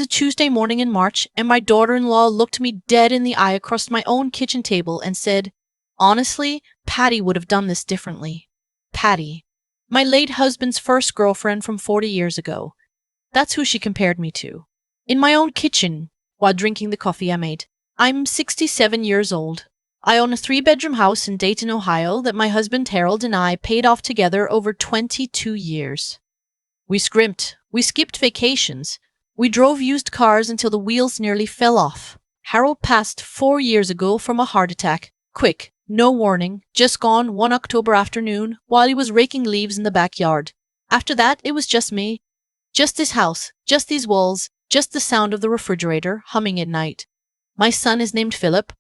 was a Tuesday morning in March, and my daughter-in-law looked me dead in the eye across my own kitchen table and said, "Honestly, Patty would have done this differently." Patty. My late husband's first girlfriend from 40 years ago. That's who she compared me to. In my own kitchen, while drinking the coffee I made. I'm 67 years old. I own a 3-bedroom house in Dayton, Ohio that my husband Harold and I paid off together over 22 years. We scrimped. We skipped vacations. We drove used cars until the wheels nearly fell off. Harold passed 4 years ago from a heart attack. Quick, no warning, just gone one October afternoon while he was raking leaves in the backyard. After that, it was just me. Just this house, just these walls, just the sound of the refrigerator humming at night. My son is named Philip.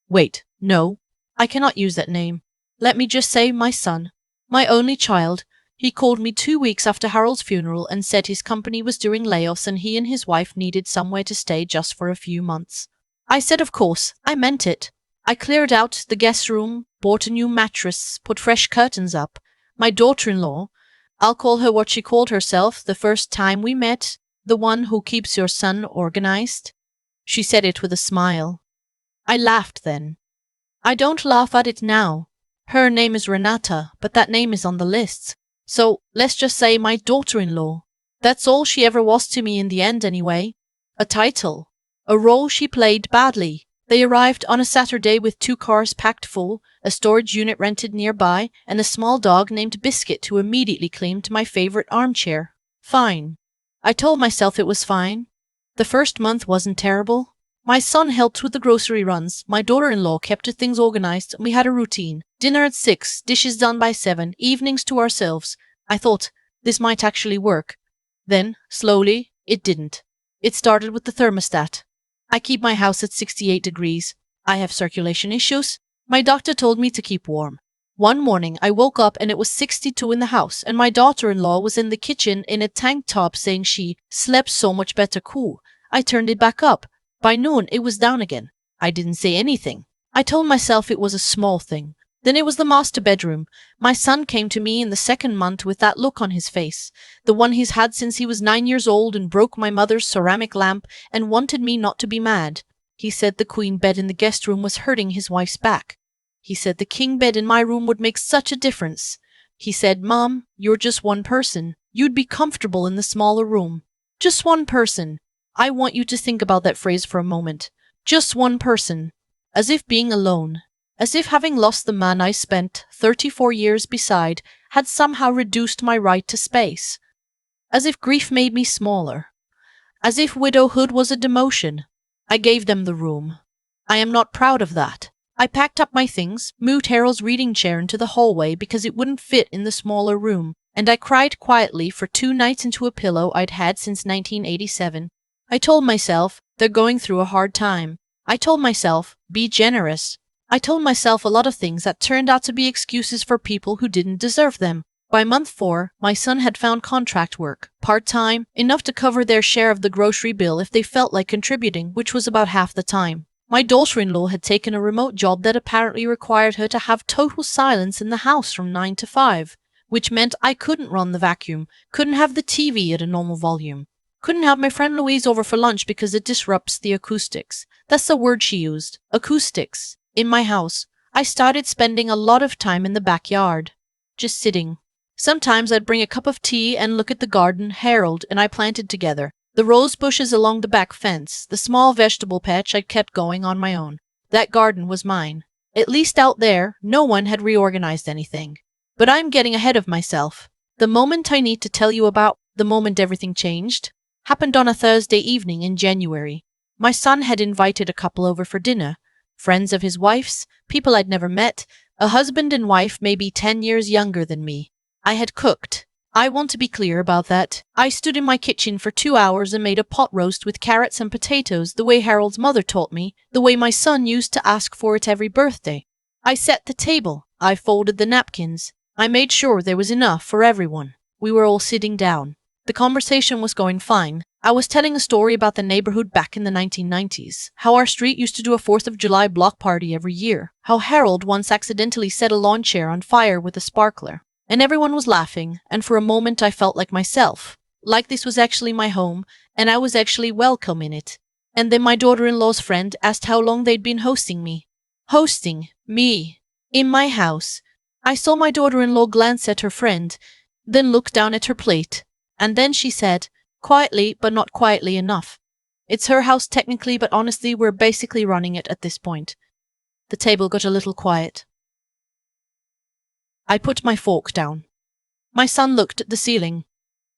Wait, no, I cannot use that name. Let me just say my son. My only child. He called me 2 weeks after Harold's funeral and said his company was doing layoffs and he and his wife needed somewhere to stay just for a few months. I said of course, I meant it. I cleared out the guest room, bought a new mattress, put fresh curtains up. My daughter-in-law, I'll call her what she called herself the first time we met, the one who keeps your son organized. She said it with a smile. I laughed then. I don't laugh at it now. Her name is Renata, but that name is on the lists. So, let's just say my daughter-in-law. That's all she ever was to me in the end anyway. A title. A role she played badly. They arrived on a Saturday with 2 cars packed full, a storage unit rented nearby, and a small dog named Biscuit who immediately claimed my favorite armchair. Fine. I told myself it was fine. The first month wasn't terrible. My son helped with the grocery runs, my daughter-in-law kept things organized, and we had a routine. Dinner at 6, dishes done by 7, evenings to ourselves. I thought, this might actually work. Then, slowly, it didn't. It started with the thermostat. I keep my house at 68 degrees. I have circulation issues. My doctor told me to keep warm. One morning I woke up and it was 62 in the house and my daughter-in-law was in the kitchen in a tank top saying she slept so much better cool. I turned it back up. By noon it was down again. I didn't say anything. I told myself it was a small thing. Then it was the master bedroom. My son came to me in the second month with that look on his face, the one he's had since he was 9 years old, and broke my mother's ceramic lamp and wanted me not to be mad. He said the queen bed in the guest room was hurting his wife's back. He said the king bed in my room would make such a difference. He said, "Mom, you're just one person. You'd be comfortable in the smaller room. Just one person." I want you to think about that phrase for a moment. Just one person. As if being alone. As if having lost the man I spent 34 years beside had somehow reduced my right to space. As if grief made me smaller. As if widowhood was a demotion. I gave them the room. I am not proud of that. I packed up my things, moved Harold's reading chair into the hallway because it wouldn't fit in the smaller room, and I cried quietly for 2 nights into a pillow I'd had since 1987. I told myself, they're going through a hard time. I told myself, be generous. I told myself a lot of things that turned out to be excuses for people who didn't deserve them. By month 4, my son had found contract work, part-time, enough to cover their share of the grocery bill if they felt like contributing, which was about half the time. My daughter-in-law had taken a remote job that apparently required her to have total silence in the house from 9 to 5, which meant I couldn't run the vacuum, couldn't have the TV at a normal volume, couldn't have my friend Louise over for lunch because it disrupts the acoustics. That's the word she used, acoustics. In my house, I started spending a lot of time in the backyard, just sitting. Sometimes I'd bring a cup of tea and look at the garden Harold and I planted together, the rose bushes along the back fence, the small vegetable patch I'd kept going on my own. That garden was mine. At least out there, no one had reorganized anything. But I'm getting ahead of myself. The moment I need to tell you about, the moment everything changed, happened on a Thursday evening in January. My son had invited a couple over for dinner. Friends of his wife's, people I'd never met, a husband and wife maybe 10 years younger than me. I had cooked. I want to be clear about that. I stood in my kitchen for 2 hours and made a pot roast with carrots and potatoes the way Harold's mother taught me, the way my son used to ask for it every birthday. I set the table. I folded the napkins. I made sure there was enough for everyone. We were all sitting down. The conversation was going fine. I was telling a story about the neighborhood back in the 1990s, how our street used to do a 4th of July block party every year, how Harold once accidentally set a lawn chair on fire with a sparkler. And everyone was laughing, and for a moment I felt like myself. like this was actually my home, and I was actually welcome in it. And then my daughter-in-law's friend asked how long they'd been hosting me. Hosting me in my house. I saw my daughter-in-law glance at her friend, then look down at her plate. And then she said, quietly but not quietly enough, "It's her house technically, but honestly we're basically running it at this point." The table got a little quiet. I put my fork down. My son looked at the ceiling.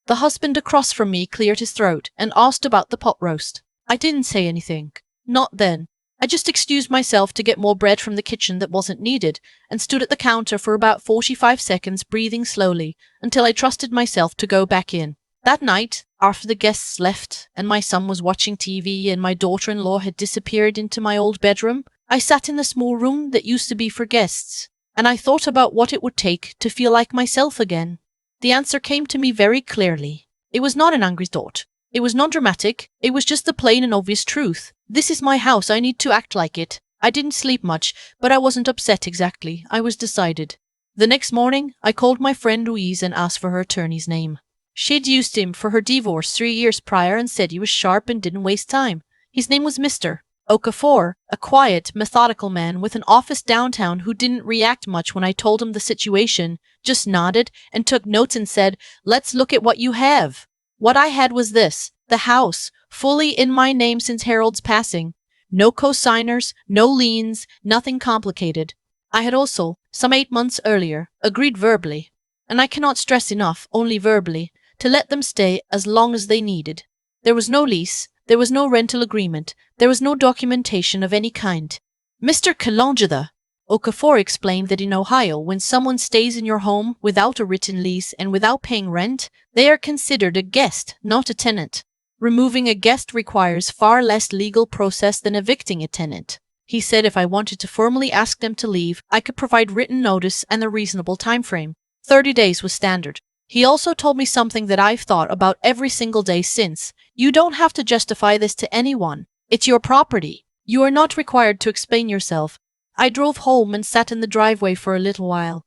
The husband across from me cleared his throat and asked about the pot roast. I didn't say anything. Not then. I just excused myself to get more bread from the kitchen that wasn't needed, and stood at the counter for about 45 seconds breathing slowly, until I trusted myself to go back in. That night, after the guests left, and my son was watching TV and my daughter-in-law had disappeared into my old bedroom, I sat in the small room that used to be for guests, and I thought about what it would take to feel like myself again. The answer came to me very clearly. It was not an angry thought. It was not dramatic. It was just the plain and obvious truth. This is my house. I need to act like it. I didn't sleep much, but I wasn't upset exactly. I was decided. The next morning, I called my friend Louise and asked for her attorney's name. She'd used him for her divorce 3 years prior and said he was sharp and didn't waste time. His name was Mr. Okafor, a quiet, methodical man with an office downtown who didn't react much when I told him the situation, just nodded and took notes and said, "Let's look at what you have." What I had was this: the house, fully in my name since Harold's passing. No co-signers, no liens, nothing complicated. I had also, some 8 months earlier, agreed verbally, and I cannot stress enough, only verbally, to let them stay as long as they needed. There was no lease, there was no rental agreement, there was no documentation of any kind. Mr. Kalonjada, Okafor explained that in Ohio, when someone stays in your home without a written lease and without paying rent, they are considered a guest, not a tenant. Removing a guest requires far less legal process than evicting a tenant. He said if I wanted to formally ask them to leave, I could provide written notice and a reasonable time frame. 30 days was standard. He also told me something that I've thought about every single day since. You don't have to justify this to anyone. It's your property. You are not required to explain yourself. I drove home and sat in the driveway for a little while.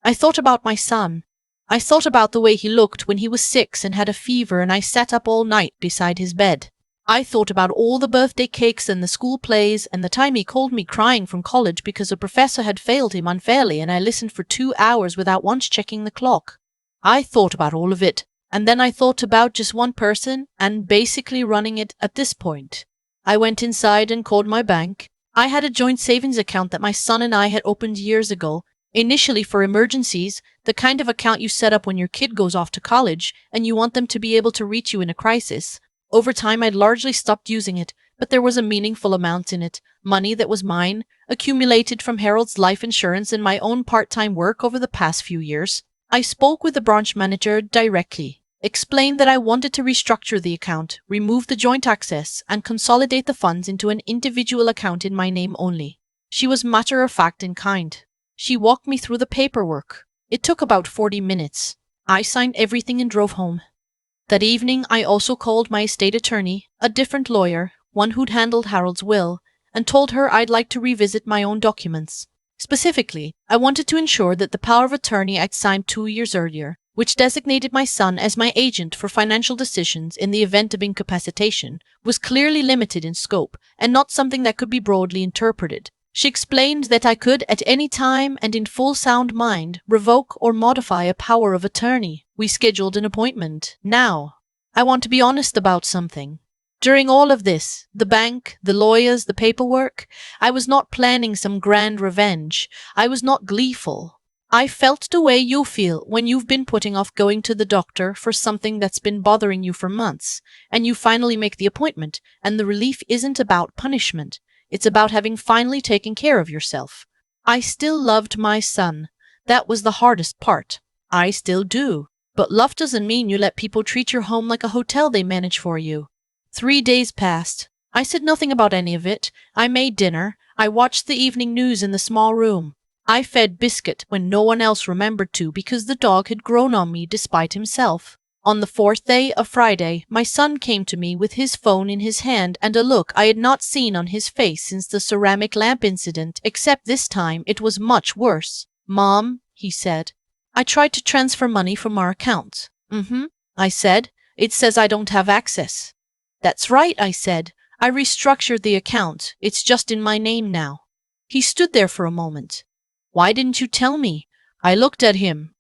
I thought about my son. I thought about the way he looked when he was 6 and had a fever, and I sat up all night beside his bed. I thought about all the birthday cakes and the school plays and the time he called me crying from college because a professor had failed him unfairly and I listened for 2 hours without once checking the clock. I thought about all of it, and then I thought about just one person and basically running it at this point. I went inside and called my bank. I had a joint savings account that my son and I had opened years ago, initially for emergencies, the kind of account you set up when your kid goes off to college and you want them to be able to reach you in a crisis. Over time, I'd largely stopped using it, but there was a meaningful amount in it, money that was mine, accumulated from Harold's life insurance and my own part-time work over the past few years. I spoke with the branch manager directly, explained that I wanted to restructure the account, remove the joint access, and consolidate the funds into an individual account in my name only. She was matter-of-fact and kind. She walked me through the paperwork. It took about 40 minutes. I signed everything and drove home. That evening, I also called my estate attorney, a different lawyer, one who'd handled Harold's will, and told her I'd like to revisit my own documents. Specifically, I wanted to ensure that the power of attorney I'd signed 2 years earlier, which designated my son as my agent for financial decisions in the event of incapacitation, was clearly limited in scope and not something that could be broadly interpreted. She explained that I could, at any time and in full sound mind, revoke or modify a power of attorney. We scheduled an appointment. Now, I want to be honest about something. During all of this, the bank, the lawyers, the paperwork, I was not planning some grand revenge. I was not gleeful. I felt the way you feel when you've been putting off going to the doctor for something that's been bothering you for months, and you finally make the appointment, and the relief isn't about punishment. It's about having finally taken care of yourself. I still loved my son. That was the hardest part. I still do. But love doesn't mean you let people treat your home like a hotel they manage for you. 3 days passed. I said nothing about any of it. I made dinner. I watched the evening news in the small room. I fed Biscuit when no one else remembered to because the dog had grown on me despite himself. On the 4th day, a Friday, my son came to me with his phone in his hand and a look I had not seen on his face since the ceramic lamp incident, except this time it was much worse. "Mom," he said, "I tried to transfer money from our account." I said, It says I don't have access. That's right, I said. I restructured the account. It's just in my name now. He stood there for a moment. Why didn't you tell me? I looked at him.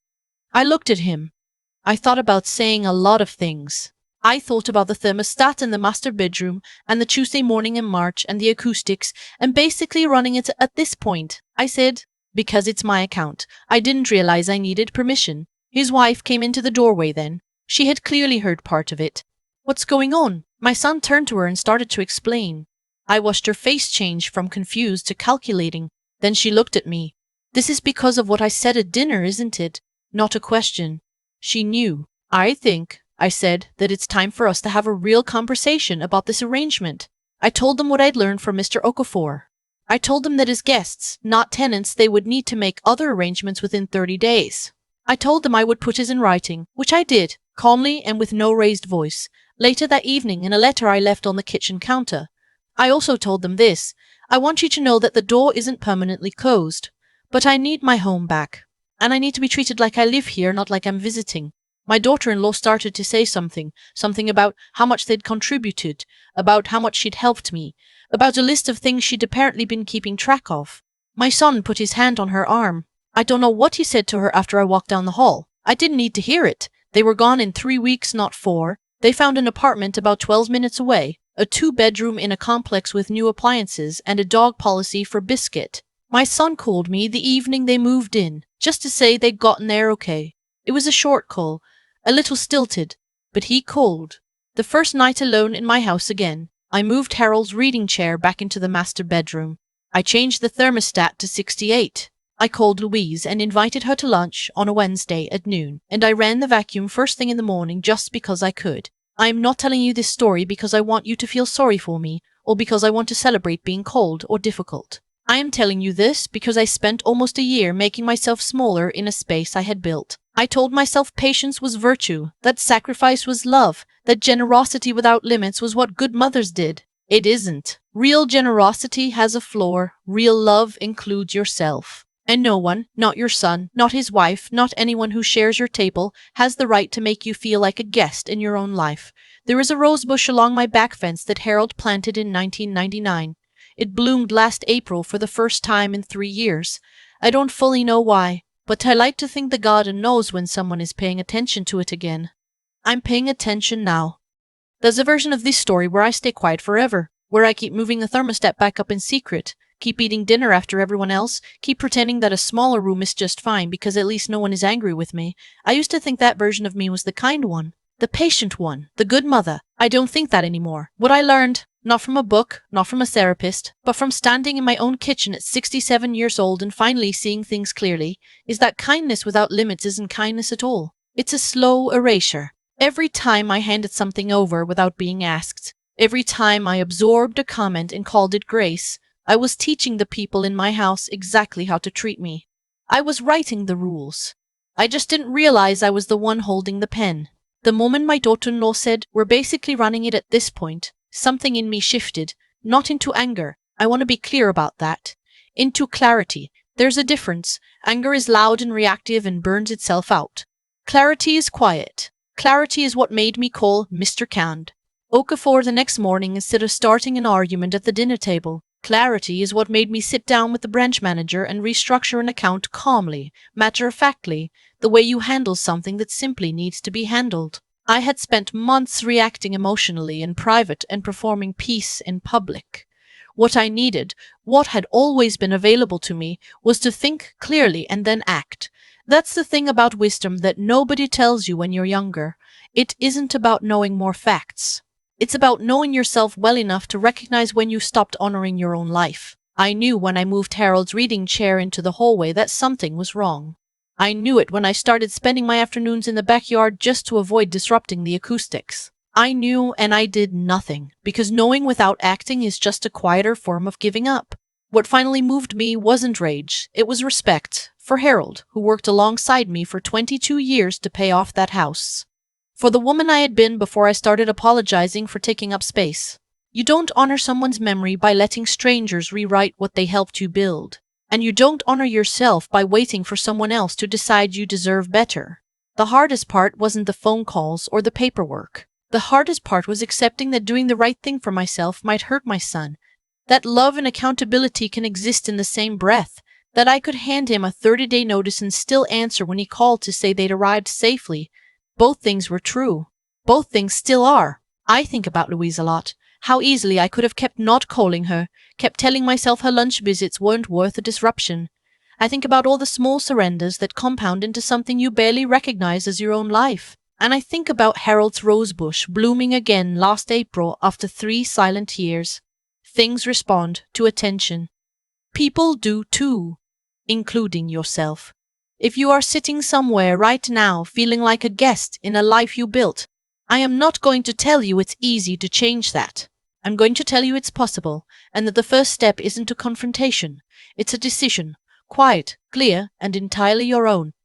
I thought about saying a lot of things. I thought about the thermostat in the master bedroom and the Tuesday morning in March and the acoustics and basically running it at this point. I said, because it's my account. I didn't realize I needed permission. His wife came into the doorway then. She had clearly heard part of it. What's going on? My son turned to her and started to explain. I watched her face change from confused to calculating. Then she looked at me. This is because of what I said at dinner, isn't it? Not a question. She knew. I think, I said, that it's time for us to have a real conversation about this arrangement. I told them what I'd learned from Mr. Okafor. I told them that as guests, not tenants, they would need to make other arrangements within 30 days. I told them I would put it in writing, which I did, calmly and with no raised voice, later that evening in a letter I left on the kitchen counter. I also told them this: I want you to know that the door isn't permanently closed, but I need my home back. And I need to be treated like I live here, not like I'm visiting. My daughter-in-law started to say something about how much they'd contributed, about how much she'd helped me, about a list of things she'd apparently been keeping track of. My son put his hand on her arm. I don't know what he said to her after I walked down the hall. I didn't need to hear it. They were gone in 3 weeks, not 4. They found an apartment about 12 minutes away, a 2-bedroom in a complex with new appliances and a dog policy for Biscuit. My son called me the evening they moved in, just to say they'd gotten there okay. It was a short call, a little stilted, but he called. The first night alone in my house again, I moved Harold's reading chair back into the master bedroom. I changed the thermostat to 68. I called Louise and invited her to lunch on a Wednesday at noon, and I ran the vacuum first thing in the morning just because I could. I am not telling you this story because I want you to feel sorry for me, or because I want to celebrate being cold or difficult. I am telling you this because I spent almost a year making myself smaller in a space I had built. I told myself patience was virtue, that sacrifice was love, that generosity without limits was what good mothers did. It isn't. Real generosity has a floor. Real love includes yourself. And no one, not your son, not his wife, not anyone who shares your table, has the right to make you feel like a guest in your own life. There is a rose bush along my back fence that Harold planted in 1999. It bloomed last April for the first time in 3 years. I don't fully know why, but I like to think the garden knows when someone is paying attention to it again. I'm paying attention now. There's a version of this story where I stay quiet forever, where I keep moving the thermostat back up in secret, keep eating dinner after everyone else, keep pretending that a smaller room is just fine because at least no one is angry with me. I used to think that version of me was the kind one, the patient one, the good mother. I don't think that anymore. What I learned, not from a book, not from a therapist, but from standing in my own kitchen at 67 years old and finally seeing things clearly, is that kindness without limits isn't kindness at all. It's a slow erasure. Every time I handed something over without being asked, every time I absorbed a comment and called it grace, I was teaching the people in my house exactly how to treat me. I was writing the rules. I just didn't realize I was the one holding the pen. The moment my daughter-in-law said, "We're basically running it at this point," something in me shifted, not into anger. I want to be clear about that. Into clarity. There's a difference. Anger is loud and reactive and burns itself out. Clarity is quiet. Clarity is what made me call Mr. Cand Okafor the next morning instead of starting an argument at the dinner table. Clarity is what made me sit down with the branch manager and restructure an account calmly, matter-of-factly, the way you handle something that simply needs to be handled. I had spent months reacting emotionally in private and performing peace in public. What I needed, what had always been available to me, was to think clearly and then act. That's the thing about wisdom that nobody tells you when you're younger. It isn't about knowing more facts. It's about knowing yourself well enough to recognize when you stopped honoring your own life. I knew when I moved Harold's reading chair into the hallway that something was wrong. I knew it when I started spending my afternoons in the backyard just to avoid disrupting the acoustics. I knew and I did nothing, because knowing without acting is just a quieter form of giving up. What finally moved me wasn't rage, it was respect for Harold, who worked alongside me for 22 years to pay off that house. For the woman I had been before I started apologizing for taking up space. You don't honor someone's memory by letting strangers rewrite what they helped you build. And you don't honor yourself by waiting for someone else to decide you deserve better. The hardest part wasn't the phone calls or the paperwork. The hardest part was accepting that doing the right thing for myself might hurt my son, that love and accountability can exist in the same breath, that I could hand him a 30-day notice and still answer when he called to say they'd arrived safely. Both things were true. Both things still are. I think about Louise a lot. How easily I could have kept not calling her, kept telling myself her lunch visits weren't worth a disruption. I think about all the small surrenders that compound into something you barely recognize as your own life. And I think about Harold's rosebush blooming again last April after 3 silent years. Things respond to attention. People do too, including yourself. If you are sitting somewhere right now feeling like a guest in a life you built, I am not going to tell you it's easy to change that. I'm going to tell you it's possible, and that the first step isn't a confrontation. It's a decision, quiet, clear, and entirely your own.